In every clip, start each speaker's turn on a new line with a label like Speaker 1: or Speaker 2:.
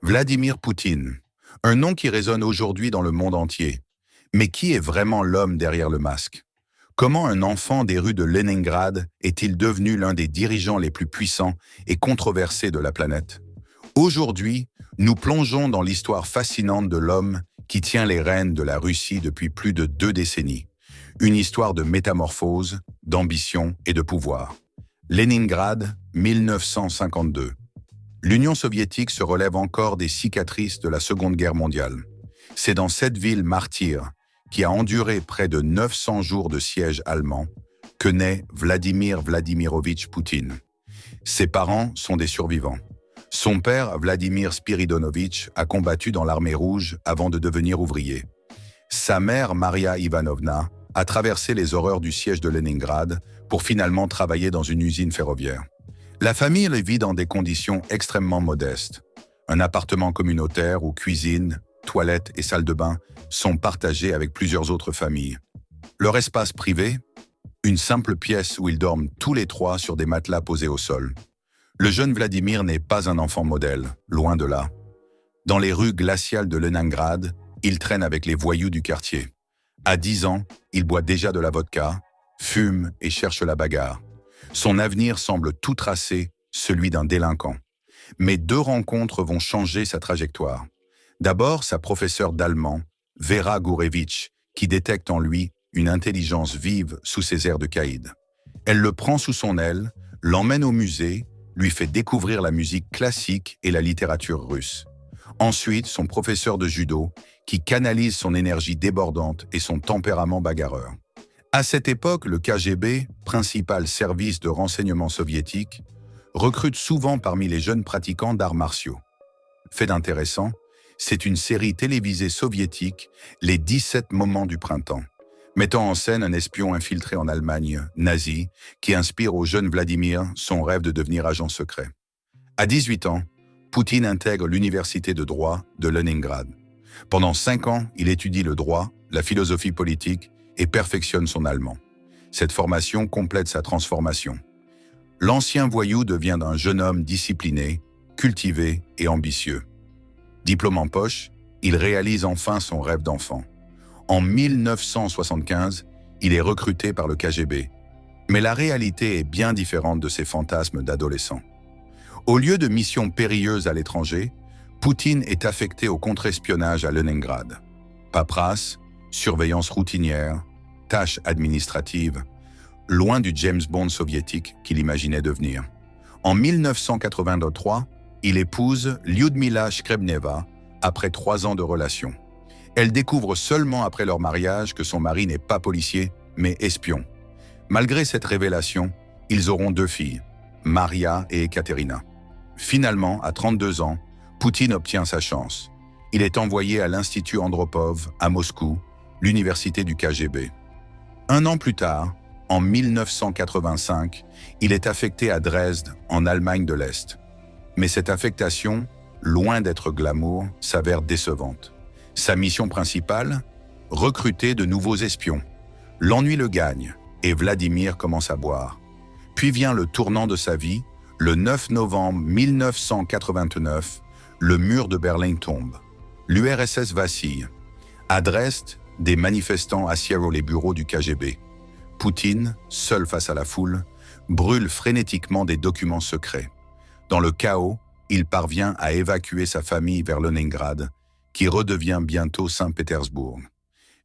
Speaker 1: Vladimir Poutine, un nom qui résonne aujourd'hui dans le monde entier. Mais qui est vraiment l'homme derrière le masque? Comment un enfant des rues de Leningrad est-il devenu l'un des dirigeants les plus puissants et controversés de la planète? Aujourd'hui, nous plongeons dans l'histoire fascinante de l'homme qui tient les rênes de la Russie depuis plus de 2 décennies. Une histoire de métamorphose, d'ambition et de pouvoir. Leningrad, 1952. L'Union soviétique se relève encore des cicatrices de la Seconde Guerre mondiale. C'est dans cette ville martyre, qui a enduré près de 900 jours de siège allemand, que naît Vladimir Vladimirovitch Poutine. Ses parents sont des survivants. Son père, Vladimir Spiridonovitch, a combattu dans l'armée rouge avant de devenir ouvrier. Sa mère, Maria Ivanovna, a traversé les horreurs du siège de Leningrad pour finalement travailler dans une usine ferroviaire. La famille vit dans des conditions extrêmement modestes. Un appartement communautaire où cuisine, toilettes et salle de bain sont partagés avec plusieurs autres familles. Leur espace privé, une simple pièce où ils dorment tous les trois sur des matelas posés au sol. Le jeune Vladimir n'est pas un enfant modèle, loin de là. Dans les rues glaciales de Leningrad, il traîne avec les voyous du quartier. À 10 ans, il boit déjà de la vodka, fume et cherche la bagarre. Son avenir semble tout tracé, celui d'un délinquant. Mais 2 rencontres vont changer sa trajectoire. D'abord, sa professeure d'allemand, Vera Gourevitch, qui détecte en lui une intelligence vive sous ses airs de caïd. Elle le prend sous son aile, l'emmène au musée, lui fait découvrir la musique classique et la littérature russe. Ensuite, son professeur de judo, qui canalise son énergie débordante et son tempérament bagarreur. À cette époque, le KGB, principal service de renseignement soviétique, recrute souvent parmi les jeunes pratiquants d'arts martiaux. Fait d'intéressant, c'est une série télévisée soviétique, Les 17 moments du printemps, mettant en scène un espion infiltré en Allemagne, nazi, qui inspire au jeune Vladimir son rêve de devenir agent secret. À 18 ans, Poutine intègre l'université de droit de Leningrad. Pendant 5 ans, il étudie le droit, la philosophie politique et perfectionne son allemand. Cette formation complète sa transformation. L'ancien voyou devient un jeune homme discipliné, cultivé et ambitieux. Diplôme en poche, il réalise enfin son rêve d'enfant. En 1975, il est recruté par le KGB. Mais la réalité est bien différente de ses fantasmes d'adolescent. Au lieu de missions périlleuses à l'étranger, Poutine est affecté au contre-espionnage à Leningrad. Paperasse, surveillance routinière, tâches administratives, loin du James Bond soviétique qu'il imaginait devenir. En 1983, il épouse Lyudmila Shkrebneva après 3 ans de relation. Elle découvre seulement après leur mariage que son mari n'est pas policier, mais espion. Malgré cette révélation, ils auront 2 filles, Maria et Ekaterina. Finalement, à 32 ans, Poutine obtient sa chance. Il est envoyé à l'Institut Andropov, à Moscou, l'université du KGB. 1 an plus tard, en 1985, il est affecté à Dresde, en Allemagne de l'Est. Mais cette affectation, loin d'être glamour, s'avère décevante. Sa mission principale, recruter de nouveaux espions. L'ennui le gagne et Vladimir commence à boire. Puis vient le tournant de sa vie, le 9 novembre 1989, le mur de Berlin tombe. L'URSS vacille. À Dresde, des manifestants assiègent les bureaux du KGB. Poutine, seul face à la foule, brûle frénétiquement des documents secrets. Dans le chaos, il parvient à évacuer sa famille vers Leningrad, qui redevient bientôt Saint-Pétersbourg.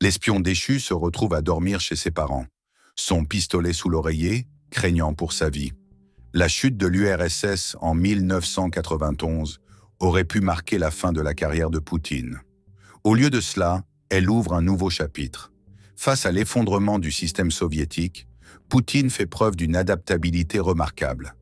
Speaker 1: L'espion déchu se retrouve à dormir chez ses parents, son pistolet sous l'oreiller, craignant pour sa vie. La chute de l'URSS en 1991 aurait pu marquer la fin de la carrière de Poutine. Au lieu de cela, elle ouvre un nouveau chapitre. Face à l'effondrement du système soviétique, Poutine fait preuve d'une adaptabilité remarquable.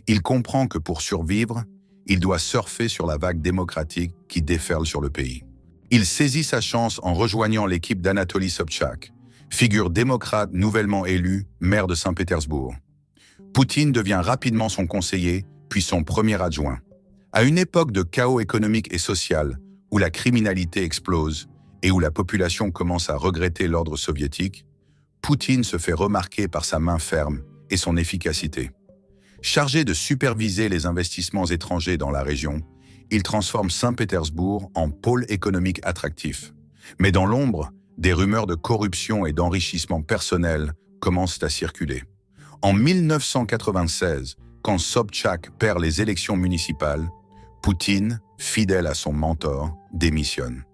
Speaker 1: Il comprend que pour survivre, il doit surfer sur la vague démocratique qui déferle sur le pays. Il saisit sa chance en rejoignant l'équipe d'Anatoly Sobchak, figure démocrate nouvellement élu maire de Saint-Pétersbourg. Poutine devient rapidement son conseiller, puis son premier adjoint. À une époque de chaos économique et social, où la criminalité explose et où la population commence à regretter l'ordre soviétique, Poutine se fait remarquer par sa main ferme et son efficacité. Chargé de superviser les investissements étrangers dans la région, il transforme Saint-Pétersbourg en pôle économique attractif. Mais dans l'ombre, des rumeurs de corruption et d'enrichissement personnel commencent à circuler. En 1996, quand Sobchak perd les élections municipales, Poutine, fidèle à son mentor, démissionne.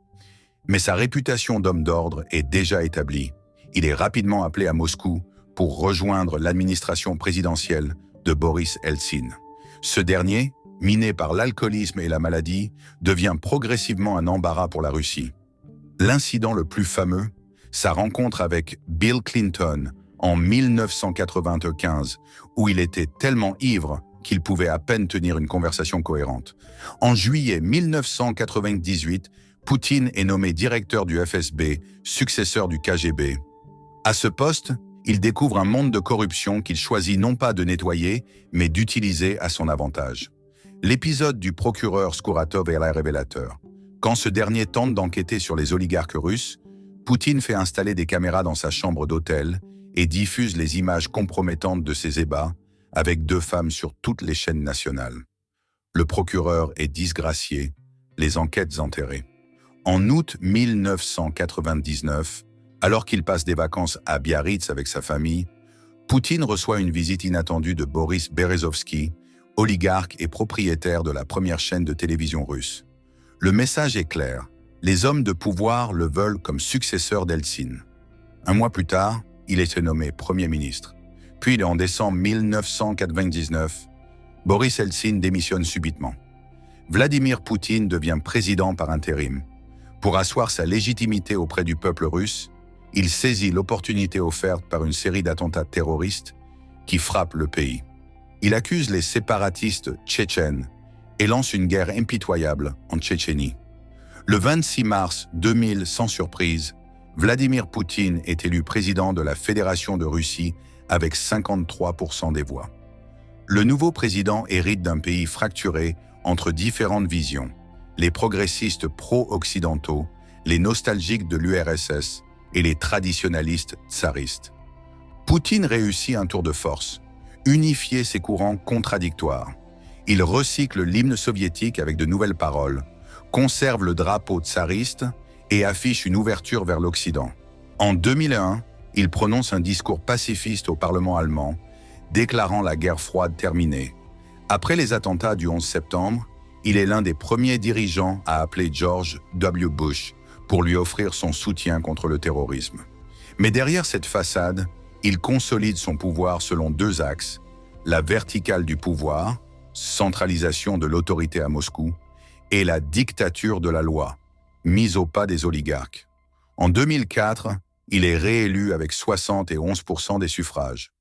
Speaker 1: Mais sa réputation d'homme d'ordre est déjà établie. Il est rapidement appelé à Moscou pour rejoindre l'administration présidentielle de Boris Eltsine. Ce dernier, miné par l'alcoolisme et la maladie, devient progressivement un embarras pour la Russie. L'incident le plus fameux, sa rencontre avec Bill Clinton en 1995, où il était tellement ivre qu'il pouvait à peine tenir une conversation cohérente. En juillet 1998, Poutine est nommé directeur du FSB, successeur du KGB. À ce poste, il découvre un monde de corruption qu'il choisit non pas de nettoyer, mais d'utiliser à son avantage. L'épisode du procureur Skouratov est révélateur. Quand ce dernier tente d'enquêter sur les oligarques russes, Poutine fait installer des caméras dans sa chambre d'hôtel et diffuse les images compromettantes de ses ébats avec 2 femmes sur toutes les chaînes nationales. Le procureur est disgracié, les enquêtes enterrées. En août 1999, alors qu'il passe des vacances à Biarritz avec sa famille, Poutine reçoit une visite inattendue de Boris Berezovsky, oligarque et propriétaire de la première chaîne de télévision russe. Le message est clair, les hommes de pouvoir le veulent comme successeur d'Eltsine. Un mois plus tard, il est nommé Premier ministre. Puis, en décembre 1999, Boris Eltsine démissionne subitement. Vladimir Poutine devient président par intérim. Pour asseoir sa légitimité auprès du peuple russe, il saisit l'opportunité offerte par une série d'attentats terroristes qui frappent le pays. Il accuse les séparatistes tchétchènes et lance une guerre impitoyable en Tchétchénie. Le 26 mars 2000, sans surprise, Vladimir Poutine est élu président de la Fédération de Russie avec 53% des voix. Le nouveau président hérite d'un pays fracturé entre différentes visions, les progressistes pro-occidentaux, les nostalgiques de l'URSS et les traditionalistes tsaristes. Poutine réussit un tour de force, unifier ces courants contradictoires. Il recycle l'hymne soviétique avec de nouvelles paroles, conserve le drapeau tsariste et affiche une ouverture vers l'Occident. En 2001, il prononce un discours pacifiste au Parlement allemand, déclarant la guerre froide terminée. Après les attentats du 11 septembre, il est l'un des premiers dirigeants à appeler George W. Bush pour lui offrir son soutien contre le terrorisme. Mais derrière cette façade, il consolide son pouvoir selon 2 axes, la verticale du pouvoir, centralisation de l'autorité à Moscou, et la dictature de la loi, mise au pas des oligarques. En 2004, il est réélu avec 71% des suffrages.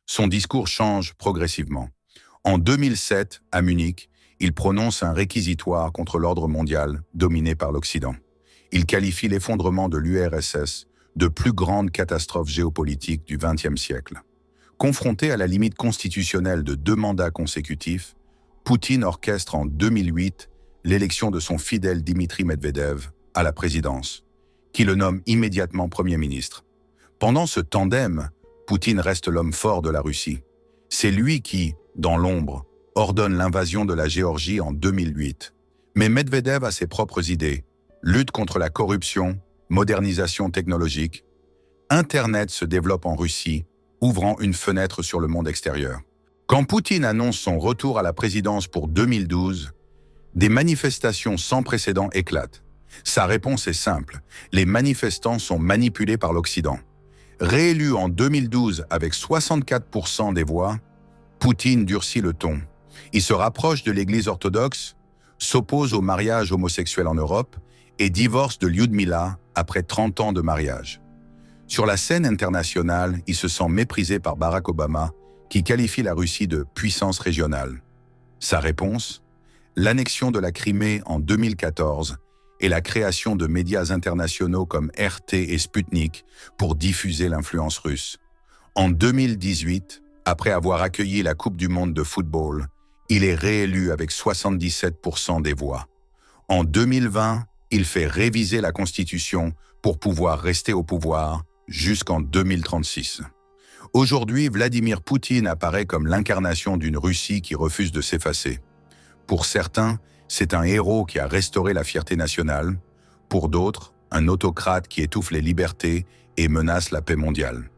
Speaker 1: Son discours change progressivement. En 2007, à Munich, il prononce un réquisitoire contre l'ordre mondial dominé par l'Occident. Il qualifie l'effondrement de l'URSS de plus grande catastrophe géopolitique du XXe siècle. Confronté à la limite constitutionnelle de 2 mandats consécutifs, Poutine orchestre en 2008 l'élection de son fidèle Dmitri Medvedev à la présidence, qui le nomme immédiatement Premier ministre. Pendant ce tandem, Poutine reste l'homme fort de la Russie. C'est lui qui, dans l'ombre, ordonne l'invasion de la Géorgie en 2008. Mais Medvedev a ses propres idées, lutte contre la corruption, modernisation technologique. Internet se développe en Russie, ouvrant une fenêtre sur le monde extérieur. Quand Poutine annonce son retour à la présidence pour 2012, des manifestations sans précédent éclatent. Sa réponse est simple, les manifestants sont manipulés par l'Occident. Réélu en 2012 avec 64% des voix, Poutine durcit le ton. Il se rapproche de l'Église orthodoxe, s'oppose au mariage homosexuel en Europe et divorce de Lyudmila après 30 ans de mariage. Sur la scène internationale, il se sent méprisé par Barack Obama, qui qualifie la Russie de puissance régionale. Sa réponse ? L'annexion de la Crimée en 2014 et la création de médias internationaux comme RT et Sputnik pour diffuser l'influence russe. En 2018, après avoir accueilli la Coupe du monde de football, il est réélu avec 77% des voix. En 2020, il fait réviser la Constitution pour pouvoir rester au pouvoir jusqu'en 2036. Aujourd'hui, Vladimir Poutine apparaît comme l'incarnation d'une Russie qui refuse de s'effacer. Pour certains, c'est un héros qui a restauré la fierté nationale. Pour d'autres, un autocrate qui étouffe les libertés et menace la paix mondiale.